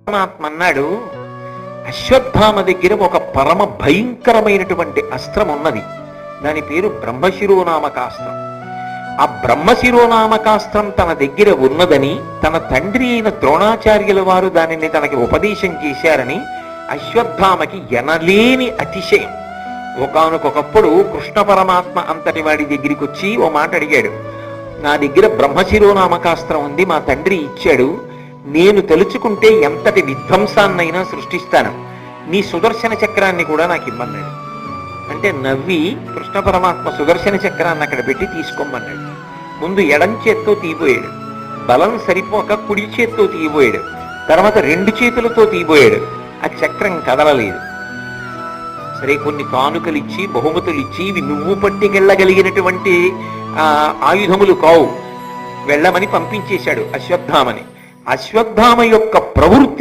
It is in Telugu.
పరమాత్మ అన్నాడు, అశ్వత్థామ దగ్గర ఒక పరమ భయంకరమైనటువంటి అస్త్రం ఉన్నది. దాని పేరు బ్రహ్మశిరోనామకాస్త్రం. ఆ బ్రహ్మశిరోనామకాస్త్రం తన దగ్గర ఉన్నదని, తన తండ్రి అయిన ద్రోణాచార్యుల వారు దానిని తనకి ఉపదేశం చేశారని అశ్వత్థామకి ఎనలేని అతిశయం. ఒకానొకప్పుడు కృష్ణ పరమాత్మ అంతటి వాడి దగ్గరికి వచ్చి ఓ మాట అడిగాడు, నా దగ్గర బ్రహ్మశిరోనామకాస్త్రం ఉంది, మా తండ్రి ఇచ్చాడు, నేను తలుచుకుంటే ఎంతటి విధ్వంసాన్నైనా సృష్టిస్తాను, నీ సుదర్శన చక్రాన్ని కూడా నాకు ఇమ్మన్నాడు. అంటే నవ్వి కృష్ణ పరమాత్మ సుదర్శన చక్రాన్ని అక్కడ పెట్టి తీసుకోమన్నాడు. ముందు ఎడం చేత్తో తీయబోయాడు, బలం సరిపోక కుడి చేత్తో తీయబోయాడు, తర్వాత 2 చేతులతో తీయబోయాడు. ఆ చక్రం కదలలేదు. సరే, కొన్ని కానుకలు ఇచ్చి బహుమతులు ఇచ్చి, ఇవి నువ్వు పట్టుకెళ్ళగలిగినటువంటి ఆయుధములు కావు, వెళ్ళమని పంపించేశాడు అశ్వత్థామని. అశ్వత్థామ యొక్క ప్రవృత్తి